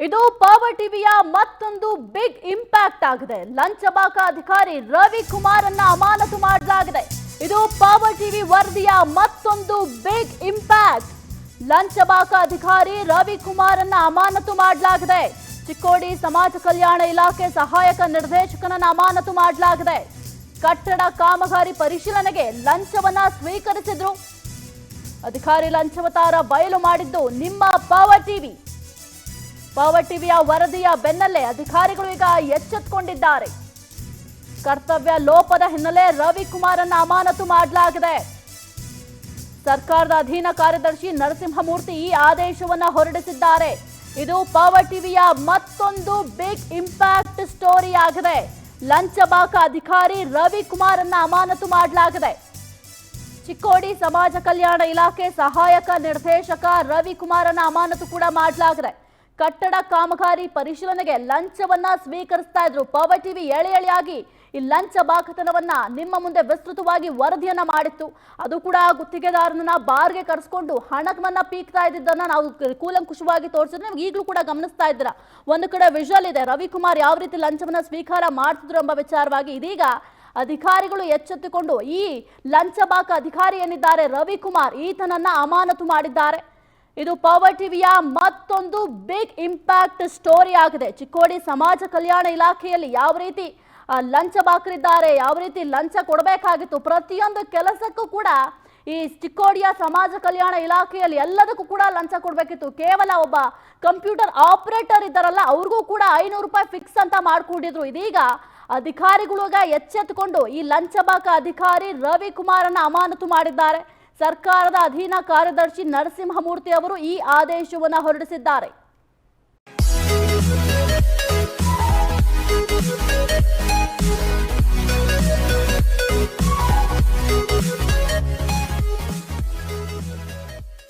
ಇದು ಪವರ್ ಟಿವಿಯ ಮತ್ತೊಂದು ಬಿಗ್ ಇಂಪ್ಯಾಕ್ಟ್ ಆಗಿದೆ. ಲಂಚಬಾಕ ಅಧಿಕಾರಿ ರವಿಕುಮಾರ್ ಅನ್ನ ಅಮಾನತು ಮಾಡಲಾಗಿದೆ. ಇದು ಪವರ್ ಟಿವಿ ವರದಿಯ ಮತ್ತೊಂದು ಬಿಗ್ ಇಂಪ್ಯಾಕ್ಟ್. ಲಂಚಬಾಕ ಅಧಿಕಾರಿ ರವಿಕುಮಾರ್ ಅನ್ನ ಅಮಾನತು ಮಾಡಲಾಗಿದೆ. ಚಿಕ್ಕೋಡಿ ಸಮಾಜ ಕಲ್ಯಾಣ ಇಲಾಖೆ ಸಹಾಯಕ ನಿರ್ದೇಶಕನನ್ನ ಅಮಾನತು ಮಾಡಲಾಗಿದೆ. ಕಟ್ಟಡ ಕಾಮಗಾರಿ ಪರಿಶೀಲನೆಗೆ ಲಂಚವನ್ನ ಸ್ವೀಕರಿಸಿದ್ರು. ಅಧಿಕಾರಿ ಲಂಚವತಾರ ಬಯಲು ಮಾಡಿದ್ದು ನಿಮ್ಮ ಪವರ್ ಟಿವಿ. ಪವರ್ ಟಿವಿಯ ವರದಿಯ ಬೆನ್ನಲ್ಲೇ ಅಧಿಕಾರಿಗಳು ಈಗ ಎಚ್ಚೆತ್ತುಕೊಂಡಿದ್ದಾರೆ. ಕರ್ತವ್ಯ ಲೋಪದ ಹಿನ್ನೆಲೆ ರವಿಕುಮಾರ್ ಅನ್ನ ಅಮಾನತು ಮಾಡಲಾಗಿದೆ. ಸರ್ಕಾರದ ಅಧೀನ ಕಾರ್ಯದರ್ಶಿ ನರಸಿಂಹಮೂರ್ತಿ ಈ ಆದೇಶವನ್ನ ಹೊರಡಿಸಿದ್ದಾರೆ. ಇದು ಪವರ್ ಟಿವಿಯ ಮತ್ತೊಂದು ಬಿಗ್ ಇಂಪ್ಯಾಕ್ಟ್ ಸ್ಟೋರಿ ಆಗಿದೆ. ಲಂಚಬಾಕ ಅಧಿಕಾರಿ ರವಿಕುಮಾರ್ ಅನ್ನ ಅಮಾನತು ಮಾಡಲಾಗಿದೆ. ಚಿಕ್ಕೋಡಿ ಸಮಾಜ ಕಲ್ಯಾಣ ಇಲಾಖೆ ಸಹಾಯಕ ನಿರ್ದೇಶಕ ರವಿಕುಮಾರ್ ಅನ್ನ ಅಮಾನತು ಕೂಡ ಮಾಡಲಾಗಿದೆ. ಕಟ್ಟಡ ಕಾಮಗಾರಿ ಪರಿಶೀಲನೆಗೆ ಲಂಚವನ್ನ ಸ್ವೀಕರಿಸ್ತಾ ಇದ್ರು. ಪವರ್ ಟಿವಿ ಎಳೆಯಾಗಿ ಈ ಲಂಚ ಬಾಕತನವನ್ನ ನಿಮ್ಮ ಮುಂದೆ ವಿಸ್ತೃತವಾಗಿ ವರದಿಯನ್ನ ಮಾಡಿತ್ತು. ಅದು ಕೂಡ ಗುತ್ತಿಗೆದಾರನನ್ನ ಬಾರ್ಗೆ ಕರೆಸ್ಕೊಂಡು ಹಣವನ್ನ ಪೀಕ್ತಾ ಇದ್ದನ್ನ ನಾವು ಕೂಲಂಕುಷವಾಗಿ ತೋರಿಸಿದ್ರೆ ನೀವು ಈಗಲೂ ಕೂಡ ಗಮನಿಸ್ತಾ ಇದ್ದೀರಾ. ಒಂದು ಕಡೆ ವಿಜುವಲ್ ಇದೆ, ರವಿಕುಮಾರ್ ಯಾವ ರೀತಿ ಲಂಚವನ್ನ ಸ್ವೀಕಾರ ಮಾಡ್ತಿದ್ರು ಎಂಬ ವಿಚಾರವಾಗಿ. ಇದೀಗ ಅಧಿಕಾರಿಗಳು ಎಚ್ಚೆತ್ತುಕೊಂಡು ಈ ಲಂಚಬಾಕ ಅಧಿಕಾರಿ ಏನಿದ್ದಾರೆ ರವಿಕುಮಾರ್, ಈತನನ್ನ ಅಮಾನತು ಮಾಡಿದ್ದಾರೆ. ಇದು ಪವರ್ ಟಿವಿಯ ಮತ್ತೊಂದು ಬಿಗ್ ಇಂಪ್ಯಾಕ್ಟ್ ಸ್ಟೋರಿ ಆಗಿದೆ. ಚಿಕ್ಕೋಡಿ ಸಮಾಜ ಕಲ್ಯಾಣ ಇಲಾಖೆಯಲ್ಲಿ ಯಾವ ರೀತಿ ಲಂಚಬಾಕರಿದ್ದಾರೆ, ಯಾವ ರೀತಿ ಲಂಚ ಕೊಡಬೇಕಾಗಿತ್ತು, ಪ್ರತಿಯೊಂದು ಕೆಲಸಕ್ಕೂ ಕೂಡ ಈ ಚಿಕ್ಕೋಡಿಯ ಸಮಾಜ ಕಲ್ಯಾಣ ಇಲಾಖೆಯಲ್ಲಿ ಎಲ್ಲದಕ್ಕೂ ಕೂಡ ಲಂಚ ಕೊಡಬೇಕಿತ್ತು. ಕೇವಲ ಒಬ್ಬ ಕಂಪ್ಯೂಟರ್ ಆಪರೇಟರ್ ಇದ್ದಾರಲ್ಲ, ಅವ್ರಿಗೂ ಕೂಡ 500 ರೂಪಾಯಿ ಫಿಕ್ಸ್ ಅಂತ ಮಾಡ್ಕೊಂಡಿದ್ರು. ಇದೀಗ ಅಧಿಕಾರಿಗಳಾಗ ಎಚ್ಚೆತ್ತುಕೊಂಡು ಈ ಲಂಚಬಾಕ ಅಧಿಕಾರಿ ರವಿಕುಮಾರ್ ಅನ್ನ ಅಮಾನತು ಮಾಡಿದ್ದಾರೆ. ಸರ್ಕಾರದ ಅಧೀನ ಕಾರ್ಯದರ್ಶಿ ನರಸಿಂಹಮೂರ್ತಿ ಅವರು ಈ ಆದೇಶವನ್ನು ಹೊರಡಿಸಿದ್ದಾರೆ.